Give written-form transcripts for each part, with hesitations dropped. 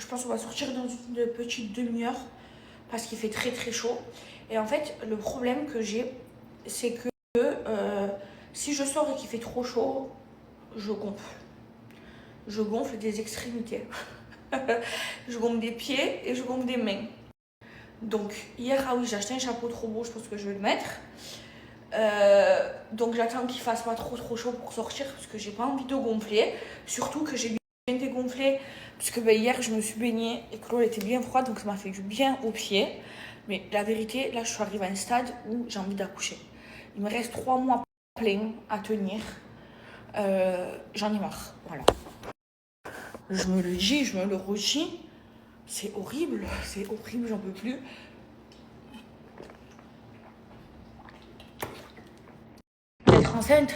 je pense qu'on va sortir dans une petite demi-heure parce qu'il fait très très chaud. Et en fait, le problème que j'ai, c'est que si je sors et qu'il fait trop chaud, je gonfle. Je gonfle des extrémités. Je gonfle des pieds et je gonfle des mains. Donc hier, ah oui, j'ai acheté un chapeau trop beau, je pense que je vais le mettre. Donc j'attends qu'il fasse pas trop chaud pour sortir parce que j'ai pas envie de gonfler. Surtout que j'ai bien dégonflé parce que hier je me suis baignée et que l'eau était bien froide, donc ça m'a fait du bien aux pieds. Mais la vérité, là je suis arrivée à un stade où j'ai envie d'accoucher. Il me reste 3 mois pleins à tenir. J'en ai marre, voilà. Je me le dis, je me le redis. C'est horrible, j'en peux plus. D'être enceinte,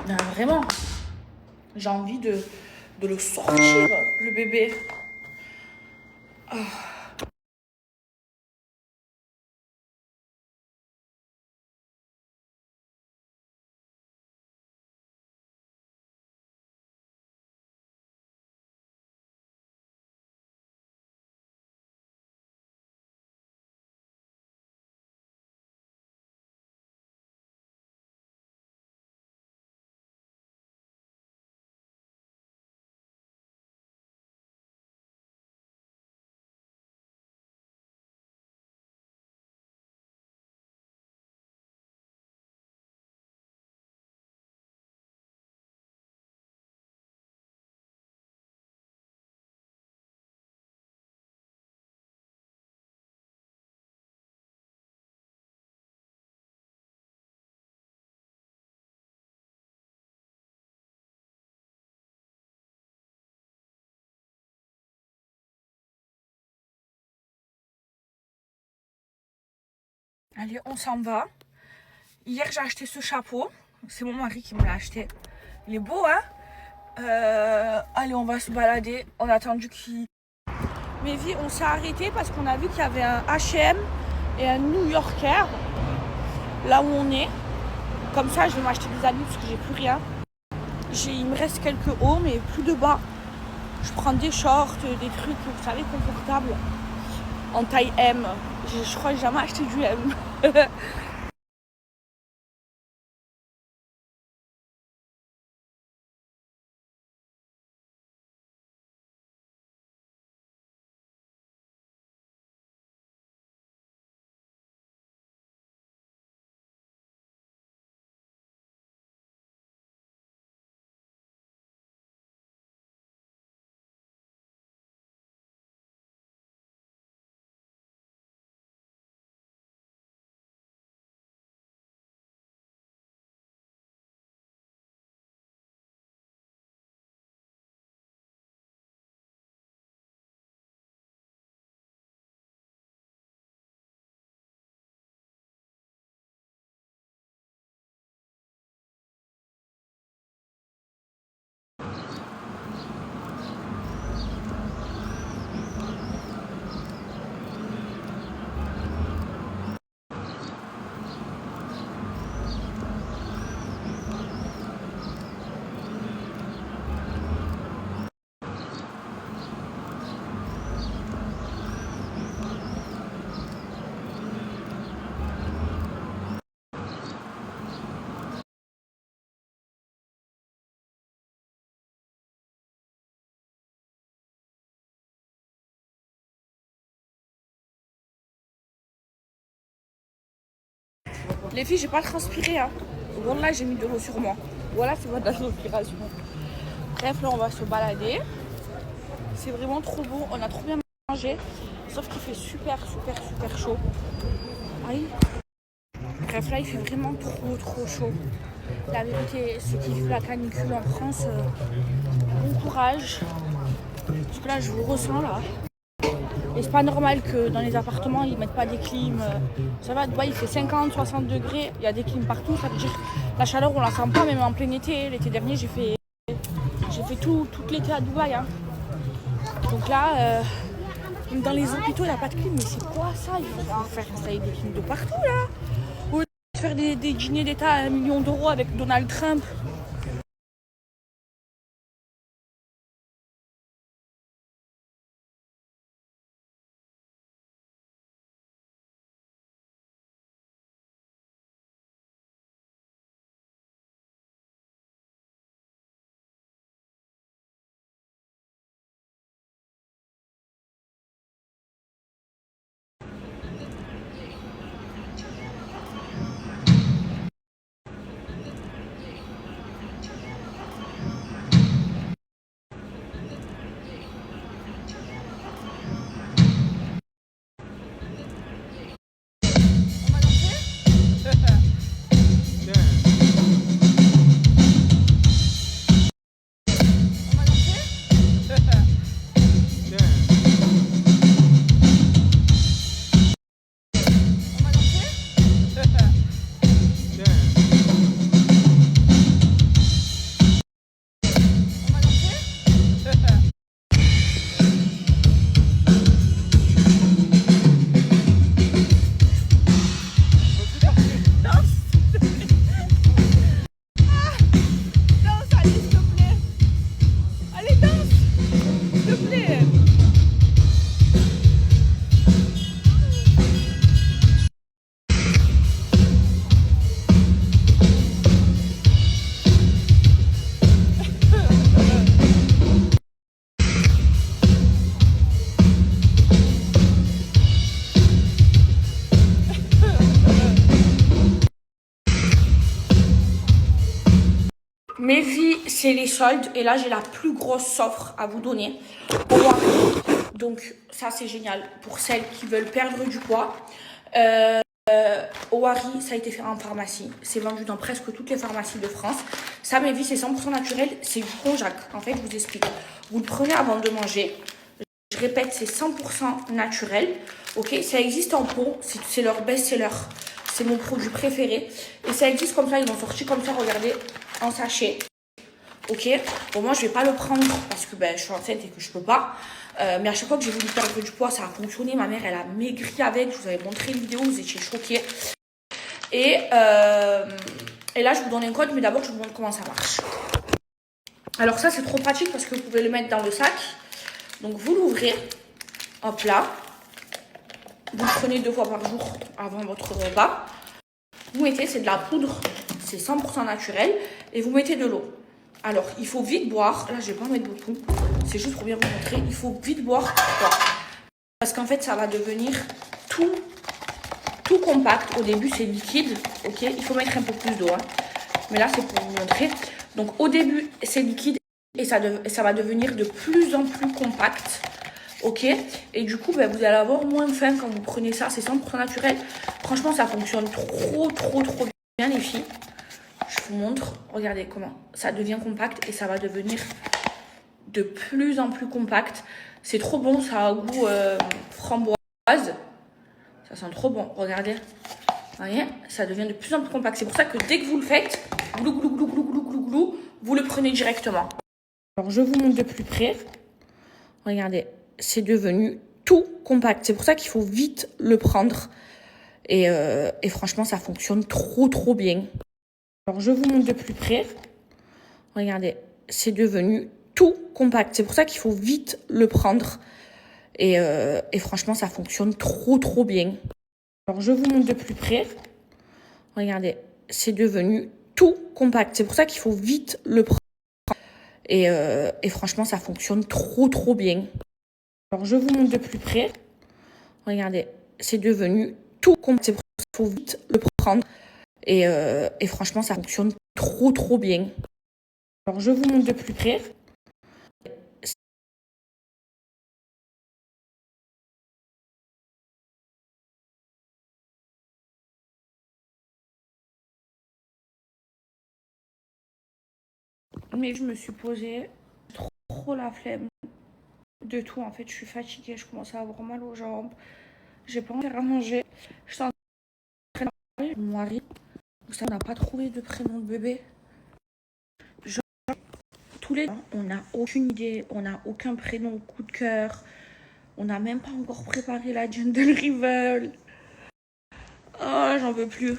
non, vraiment, j'ai envie de le sortir, le bébé. Oh. Allez, on s'en va. Hier, j'ai acheté ce chapeau. C'est mon mari qui me l'a acheté. Il est beau, hein? Allez, on va se balader. On a attendu qu'il... Mais vie, on s'est arrêté parce qu'on a vu qu'il y avait un H&M et un New Yorker là où on est. Comme ça, je vais m'acheter des habits parce que j'ai plus rien. Il me reste quelques hauts, mais plus de bas. Je prends des shorts, des trucs, vous savez, confortables. En taille M. Je crois que j'ai jamais acheté du M. Les filles, j'ai pas transpiré. Hein. Bon, là, j'ai mis de l'eau sur moi. Voilà, c'est pas de la transpiration. Bref, là, on va se balader. C'est vraiment trop beau. On a trop bien mangé. Sauf qu'il fait super chaud. Oui. Bref, là, il fait vraiment trop chaud. La vérité, ceux qui vivent la canicule en France, bon courage. Parce que là, je vous ressens là. Et c'est pas normal que dans les appartements, ils mettent pas des clims. Ça va, Dubaï, il fait 50-60 degrés. Il y a des clims partout. Ça veut dire la chaleur, on la sent pas, même en plein été. L'été dernier, j'ai fait tout l'été à Dubaï. Hein. Donc là, même dans les hôpitaux, il n'y a pas de clim. Mais c'est quoi ça? Il faut faire installer des clims de partout là. Au lieu de faire des dîners d'État à 1 million d'euros avec Donald Trump. c'est les soldes. Et là, j'ai la plus grosse offre à vous donner. Owari. Donc, ça, c'est génial pour celles qui veulent perdre du poids. Owari, ça a été fait en pharmacie. C'est vendu dans presque toutes les pharmacies de France. Ça, mes vies, c'est 100% naturel. C'est du konjac. En fait, je vous explique. Vous le prenez avant de manger. Je répète, c'est 100% naturel. Ok, ça existe en pot. C'est leur best-seller. C'est mon produit préféré. Et ça existe comme ça. Ils l'ont sorti comme ça, regardez, en sachet. Ok, bon, moi, je vais pas le prendre parce que je suis enceinte et que je peux pas. Mais à chaque fois que j'ai voulu perdre du poids, ça a fonctionné. Ma mère, elle a maigri avec. Je vous avais montré une vidéo, vous étiez choqués. Et là, je vous donne un code, mais d'abord, je vous montre comment ça marche. Alors ça, c'est trop pratique parce que vous pouvez le mettre dans le sac. Donc, vous l'ouvrez. Hop là. Vous le prenez 2 fois par jour avant votre repas. Vous mettez, c'est de la poudre. C'est 100% naturel. Et vous mettez de l'eau. Alors, il faut vite boire. Là, je vais pas en mettre beaucoup. C'est juste pour bien vous montrer. Il faut vite boire. Parce qu'en fait, ça va devenir tout compact. Au début, c'est liquide. Ok, il faut mettre un peu plus d'eau. Hein. Mais là, c'est pour vous montrer. Donc, au début, c'est liquide. Et ça va devenir de plus en plus compact. Ok. Et du coup, vous allez avoir moins faim quand vous prenez ça. C'est 100% naturel. Franchement, ça fonctionne trop bien, les filles. Je vous montre, regardez comment ça devient compact et ça va devenir de plus en plus compact. C'est trop bon, ça a un goût framboise. Ça sent trop bon, regardez. Vous voyez, ça devient de plus en plus compact. C'est pour ça que dès que vous le faites, glou, glou, glou, glou, glou, glou, glou, vous le prenez directement. Alors, je vous montre de plus près. Regardez, c'est devenu tout compact. C'est pour ça qu'il faut vite le prendre. Et franchement, ça fonctionne trop bien. Alors, je vous montre de plus près. Regardez, c'est devenu tout compact. C'est pour ça qu'il faut vite le prendre. Et franchement, ça fonctionne trop bien. Alors, je vous montre de plus près. Regardez, c'est devenu tout compact. C'est pour ça qu'il faut vite le prendre. Et franchement, ça fonctionne trop bien. Alors, je vous montre de plus près. Regardez, c'est devenu tout compact. C'est pour ça qu'il faut vite le prendre. Et franchement, ça fonctionne trop bien. Alors, je vous montre de plus près. Mais je me suis posée trop la flemme de tout. En fait, je suis fatiguée, je commence à avoir mal aux jambes. J'ai pas envie de faire à manger. Je suis en train de parler. Mon mari, ça n'a pas trouvé de prénom de bébé. Tous les ans, on n'a aucune idée, on n'a aucun prénom coup de cœur. On n'a même pas encore préparé la Gender Reveal. Oh, j'en peux plus.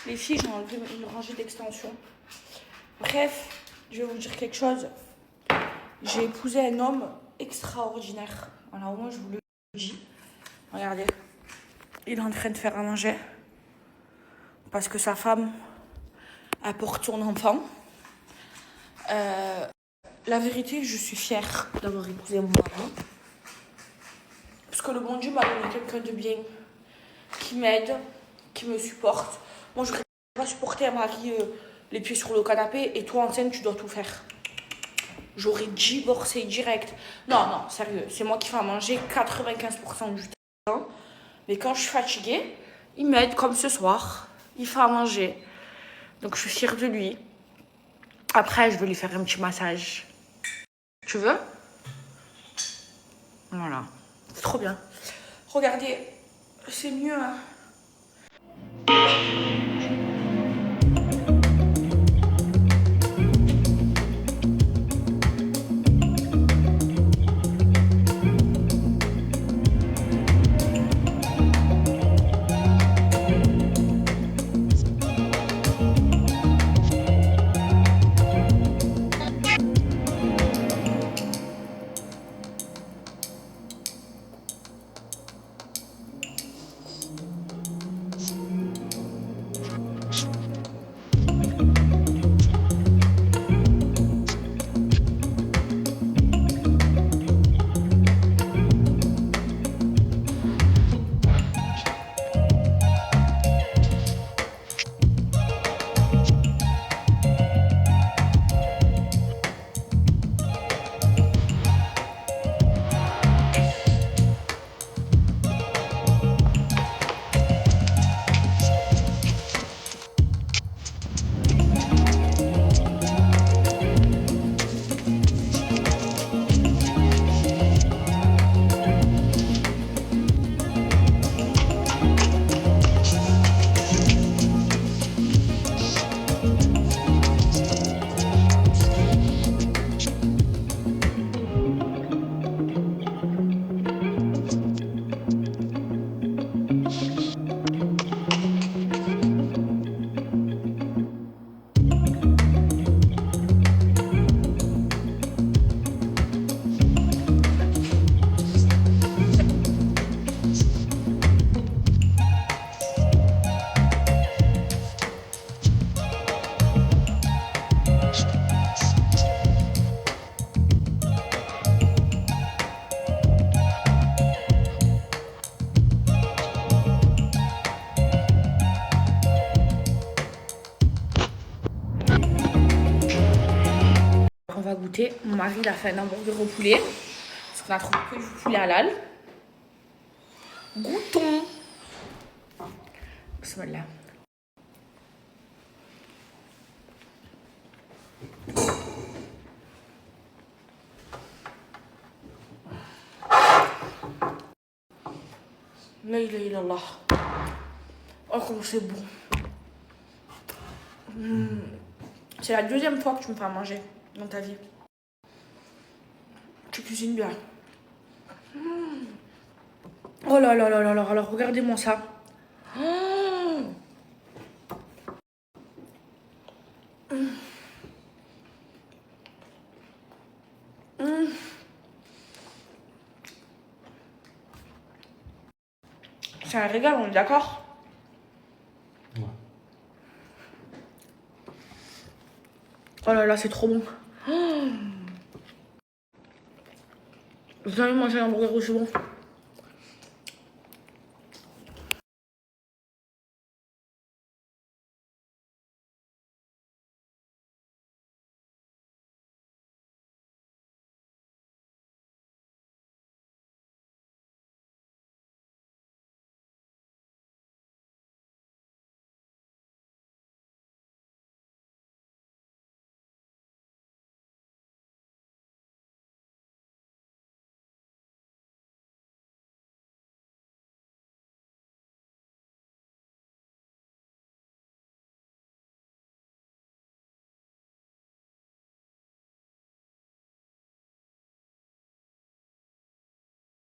Les filles, j'ai enlevé une rangée d'extensions. Bref, je vais vous dire quelque chose. J'ai épousé un homme extraordinaire. Voilà, au moins je vous le dis. Regardez, il est en train de faire à manger. Parce que sa femme apporte son enfant. La vérité, je suis fière d'avoir épousé mon mari. Parce que le bon Dieu m'a donné quelqu'un de bien. Qui m'aide, qui me supporte. Moi, je ne pourrais pas supporter un mari les pieds sur le canapé et toi, enceinte, tu dois tout faire. j'aurais divorcé direct. Non, non, sérieux, c'est moi qui fais à manger 95% du temps. Mais quand je suis fatiguée, il m'aide comme ce soir. Il fait à manger. Donc je suis fière de lui. Après, je vais lui faire un petit massage. Tu veux? Voilà. C'est trop bien. Regardez, c'est mieux, hein. On va goûter. Mon mari, il a fait un hamburger au poulet. Parce qu'on a trouvé que du poulet halal. Goûtons. Bismillah. La ilaha illallah. Oh, comment c'est bon. C'est la deuxième fois que tu me fais à manger dans ta vie. Tu cuisines bien. Oh là là là là là, alors regardez-moi ça. Oh. C'est un régal, on est d'accord? Ouais. Oh là là, c'est trop bon. Vous avez mangé un hamburger aussi bon?